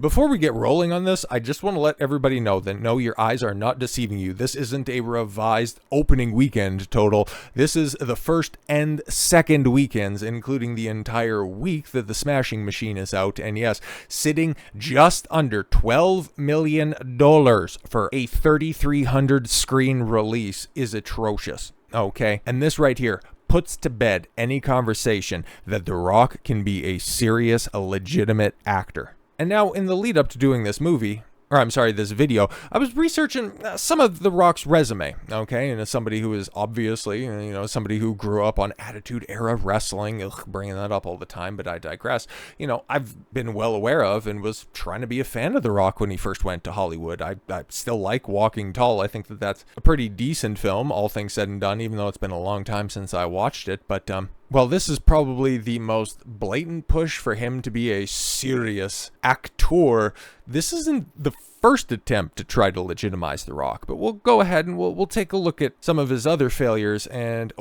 Before we get rolling on this, I just want to let everybody know that no, your eyes are not deceiving you. This isn't a revised opening weekend total. This is the first and second weekends, including the entire week that the Smashing Machine is out. And yes, sitting just under $12 million for a 3,300 screen release is atrocious. Okay, and this right here puts to bed any conversation that The Rock can be a serious, a legitimate actor. And now, in the lead up to doing this this video, I was researching some of The Rock's resume, okay? And as somebody who is obviously, somebody who grew up on Attitude Era wrestling, bringing that up all the time, but I digress. I've been well aware of and was trying to be a fan of The Rock when he first went to Hollywood. I still like Walking Tall. I think that that's a pretty decent film, all things said and done, even though it's been a long time since I watched it. But, well, this is probably the most blatant push for him to be a serious actor. This isn't the first attempt to try to legitimize The Rock, but we'll go ahead and we'll take a look at some of his other failures and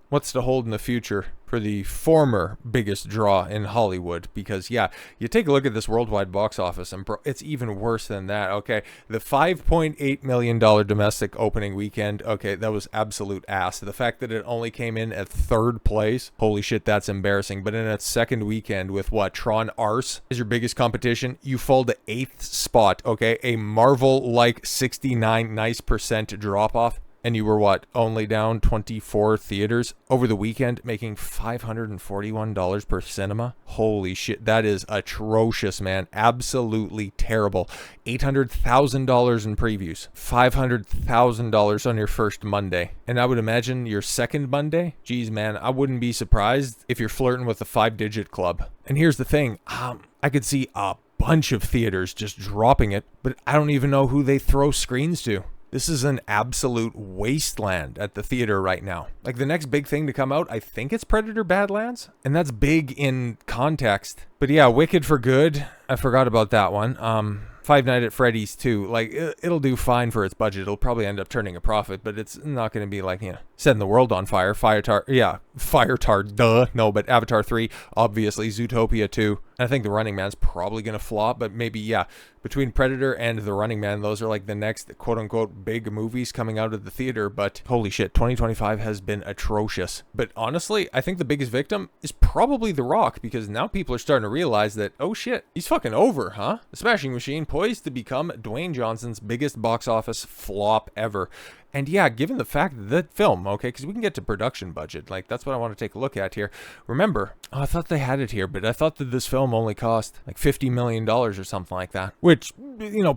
what's to hold in the future for the former biggest draw in Hollywood. Because yeah, you take a look at this worldwide box office and it's even worse than that. Okay, the $5.8 million domestic opening weekend, okay, that was absolute ass. The fact that it only came in at third place, holy shit, that's embarrassing. But in its second weekend with Tron Arse is your biggest competition, you fall to 8th spot. Okay, a Marvel-like 69 nice percent drop off. And you were only down 24 theaters over the weekend, making $541 per cinema. Holy shit, that is atrocious, man. Absolutely terrible. $800,000 in previews, $500,000 on your first Monday. And I would imagine your second Monday, geez, man, I wouldn't be surprised if you're flirting with the 5-digit club. And here's the thing, I could see a bunch of theaters just dropping it, but I don't even know who they throw screens to. This is an absolute wasteland at the theater right now. Like, the next big thing to come out, I think it's Predator Badlands, and that's big in context. But yeah, Wicked for Good, I forgot about that one. Five Nights at Freddy's 2, like, it'll do fine for its budget. It'll probably end up turning a profit, but it's not going to be like, setting the world on fire. But Avatar 3, obviously, Zootopia 2. And I think The Running Man's probably going to flop, but maybe, yeah, between Predator and The Running Man, those are like the next quote-unquote big movies coming out of the theater. But holy shit, 2025 has been atrocious. But honestly, I think the biggest victim is probably The Rock, because now people are starting to realize that, oh shit, he's fucking over, huh? The Smashing Machine poised to become Dwayne Johnson's biggest box office flop ever. And yeah, given the fact that the film, okay, because we can get to production budget, like, that's what I want to take a look at here. Remember, I thought they had it here, but I thought that this film only cost like $50 million or something like that. Which,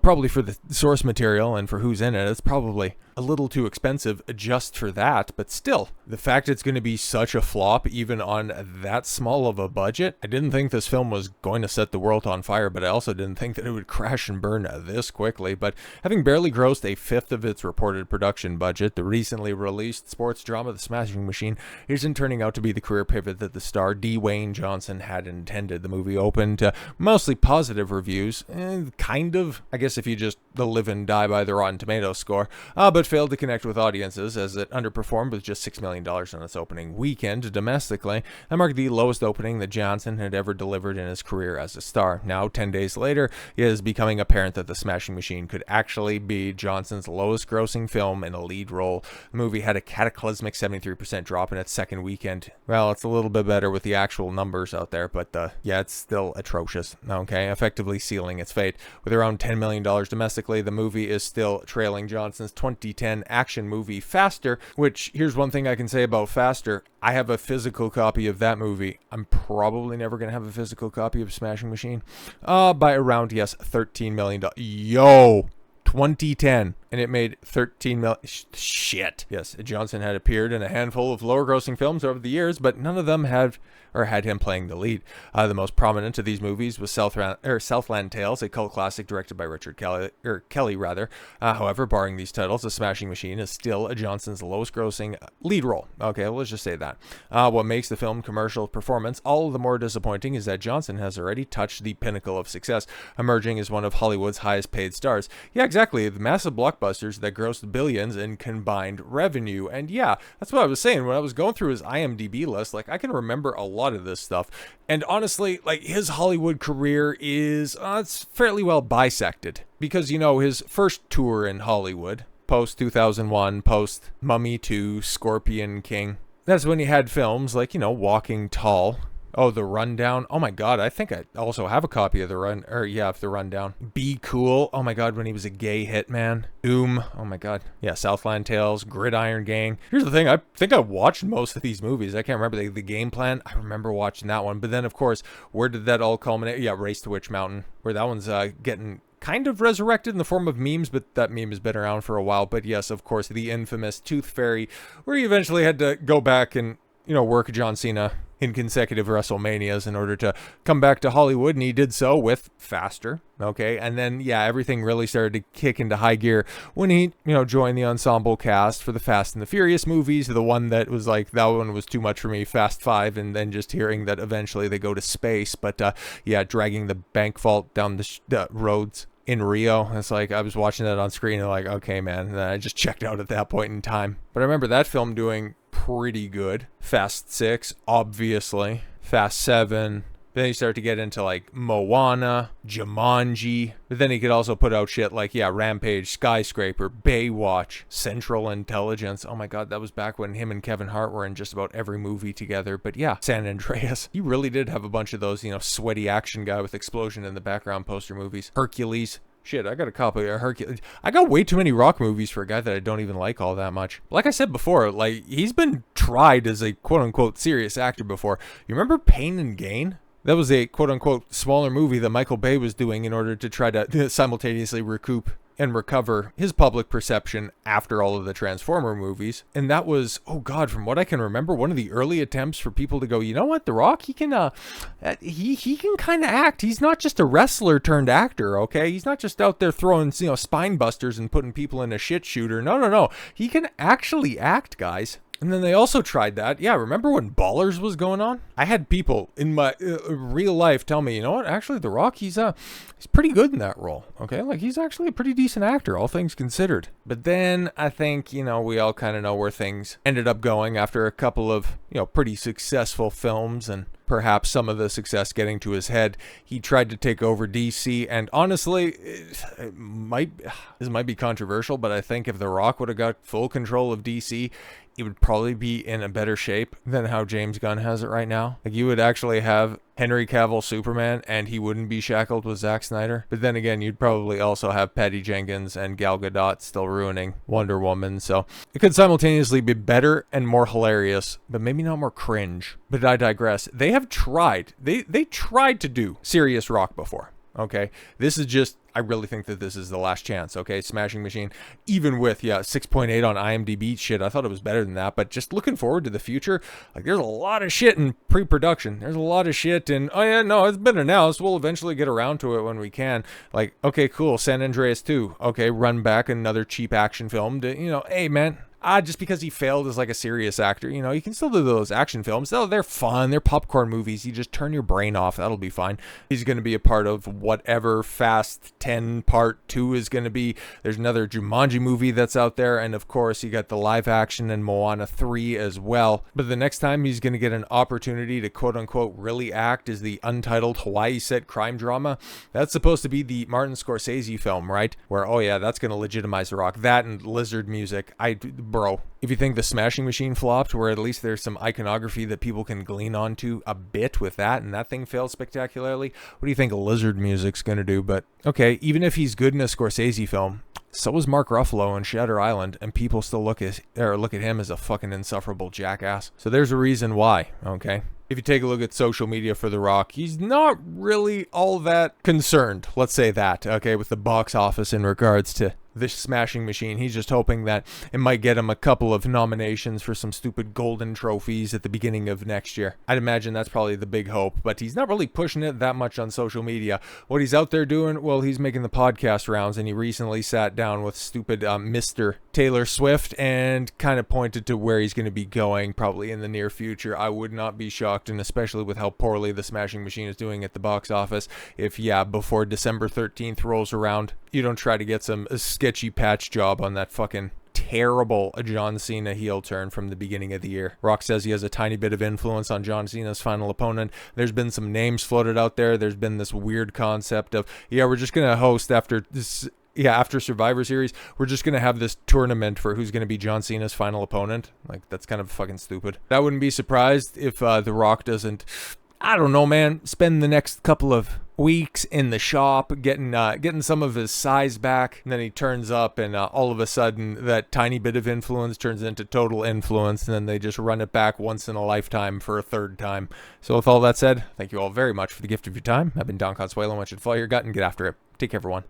probably for the source material and for who's in it, it's probably a little too expensive just for that. But still, the fact it's going to be such a flop, even on that small of a budget, I didn't think this film was going to set the world on fire, but I also didn't think that it would crash and burn this quickly. But having barely grossed a fifth of its reported production budget, the recently released sports drama The Smashing Machine isn't turning out to be the career pivot that the star Dwayne Johnson had intended. The movie opened to mostly positive reviews, kind of, I guess, if you just live and die by the Rotten Tomatoes score, but failed to connect with audiences as it underperformed with just $6 million on its opening weekend domestically. That marked the lowest opening that Johnson had ever delivered in his career as a star. Now, 10 days later, it is becoming apparent that The Smashing Machine could actually be Johnson's lowest grossing film in a lead role. The movie had a cataclysmic 73% drop in its second weekend. Well, it's a little bit better with the actual numbers out there, but yeah, it's still atrocious, okay? Effectively sealing its fate. With around $10 million domestically, the movie is still trailing Johnson's 2010 action movie Faster, which, here's one thing I can say about Faster. I have a physical copy of that movie. I'm probably never going to have a physical copy of Smashing Machine. By around, yes, $13 million. Yo! 2010, and it made $13 million. Shit. Yes, Johnson had appeared in a handful of lower-grossing films over the years, but none of them had him playing the lead. The most prominent of these movies was Southland Tales, a cult classic directed by Richard Kelly. However, barring these titles, The Smashing Machine is still Johnson's lowest-grossing lead role. Okay, well, let's just say that. What makes the film commercial performance all the more disappointing is that Johnson has already touched the pinnacle of success, emerging as one of Hollywood's highest-paid stars. Yeah, exactly. exactly. The massive blockbusters that grossed billions in combined revenue. And yeah, that's what I was saying when I was going through his IMDb list. Like, I can remember a lot of this stuff. And honestly, like, his Hollywood career is it's fairly well bisected. Because, you know, his first tour in Hollywood, post 2001, post Mummy 2, Scorpion King, that's when he had films like, you know, Walking Tall. Oh, The Rundown. Oh my God, I think I also have a copy of The Rundown. Be Cool. Oh my God, when he was a gay hitman. Oh my God. Yeah, Southland Tales, Gridiron Gang. Here's the thing, I think I watched most of these movies. I can't remember the Game Plan. I remember watching that one. But then, of course, where did that all culminate? Yeah, Race to Witch Mountain, where that one's getting kind of resurrected in the form of memes, but that meme has been around for a while. But yes, of course, the infamous Tooth Fairy, where he eventually had to go back and, you know, work John Cena in consecutive WrestleManias in order to come back to Hollywood, and he did so with Faster, okay? And then, yeah, everything really started to kick into high gear when he, you know, joined the ensemble cast for the Fast and the Furious movies, the one that was like, that one was too much for me, Fast 5, and then just hearing that eventually they go to space, but yeah, dragging the bank vault down the roads in Rio. It's like, I was watching that on screen and like, okay, man, and then I just checked out at that point in time. But I remember that film doing pretty good. Fast 6, obviously. Fast 7. Then you start to get into like Moana, Jumanji. But then he could also put out shit like, yeah, Rampage, Skyscraper, Baywatch, Central Intelligence. Oh my God, that was back when him and Kevin Hart were in just about every movie together. But yeah, San Andreas. He really did have a bunch of those, you know, sweaty action guy with explosion in the background poster movies. Hercules. Shit, I got a copy of Hercules. I got way too many Rock movies for a guy that I don't even like all that much. Like I said before, like, he's been tried as a quote-unquote serious actor before. You remember Pain and Gain? That was a quote-unquote smaller movie that Michael Bay was doing in order to try to simultaneously recoup and recover his public perception after all of the Transformer movies. And that was, oh God, from what I can remember, one of the early attempts for people to go, you know what, The Rock, he can kind of act. He's not just a wrestler turned actor, okay? He's not just out there throwing, you know, spine busters and putting people in a shit shooter. No. He can actually act, guys. And then they also tried that. Yeah, remember when Ballers was going on? I had people in my real life tell me, you know what? Actually, The Rock, he's pretty good in that role. Okay, like he's actually a pretty decent actor, all things considered. But then I think, you know, we all kind of know where things ended up going after a couple of, you know, pretty successful films and perhaps some of the success getting to his head. He tried to take over DC, and honestly, this might be controversial, but I think if The Rock would have got full control of DC, it would probably be in a better shape than how James Gunn has it right now. Like, you would actually have Henry Cavill Superman, and he wouldn't be shackled with Zack Snyder. But then again, you'd probably also have Patty Jenkins and Gal Gadot still ruining Wonder Woman. So it could simultaneously be better and more hilarious, but maybe not more cringe. But I digress. They have tried. They tried to do serious Rock before. Okay, this is just, I really think that this is the last chance. Okay, Smashing Machine, even with 6.8 on IMDb, shit, I thought it was better than that. But just looking forward to the future, like, there's a lot of shit in pre-production. There's a lot of shit in, oh yeah, no, it's been announced, we'll eventually get around to it when we can. Like, okay, cool, San Andreas 2, okay, run back another cheap action film to, you know, hey man, just because he failed as like a serious actor, you know, you can still do those action films. They're fun. They're popcorn movies. You just turn your brain off. That'll be fine. He's going to be a part of whatever Fast 10 Part 2 is going to be. There's another Jumanji movie that's out there. And of course, you got the live action and Moana 3 as well. But the next time he's going to get an opportunity to quote unquote really act is the untitled Hawaii set crime drama. That's supposed to be the Martin Scorsese film, right? Where, oh yeah, that's going to legitimize The Rock. That and Lizard music. Bro, if you think the Smashing Machine flopped, where at least there's some iconography that people can glean onto a bit with that, and that thing failed spectacularly, what do you think Lizard music's gonna do? But okay, even if he's good in a Scorsese film, so is Mark Ruffalo in Shutter Island, and people still look at him as a fucking insufferable jackass. So there's a reason why, okay? If you take a look at social media for The Rock, he's not really all that concerned, let's say that, okay, with the box office in regards to this Smashing Machine. He's just hoping that it might get him a couple of nominations for some stupid golden trophies at the beginning of next year. I'd imagine that's probably the big hope, but he's not really pushing it that much on social media. What he's out there doing, well, he's making the podcast rounds, and he recently sat down with stupid Mr. Taylor Swift and kind of pointed to where he's going to be going probably in the near future. I would not be shocked, and especially with how poorly the Smashing Machine is doing at the box office, if, before December 13th rolls around, you don't try to get some sketchy patch job on that fucking terrible John Cena heel turn from the beginning of the year. Rock says he has a tiny bit of influence on John Cena's final opponent. There's been some names floated out there. There's been this weird concept of, we're just going to host after Survivor Series, we're just going to have this tournament for who's going to be John Cena's final opponent. Like, that's kind of fucking stupid. I wouldn't be surprised if The Rock doesn't, I don't know, man, spend the next couple of weeks in the shop getting some of his size back, and then he turns up, and all of a sudden that tiny bit of influence turns into total influence, and then they just run it back once in a lifetime for a third time. So with all that said, thank you all very much for the gift of your time. I've been Don Consuelo. I want you to follow your gut and get after it. Take care, everyone.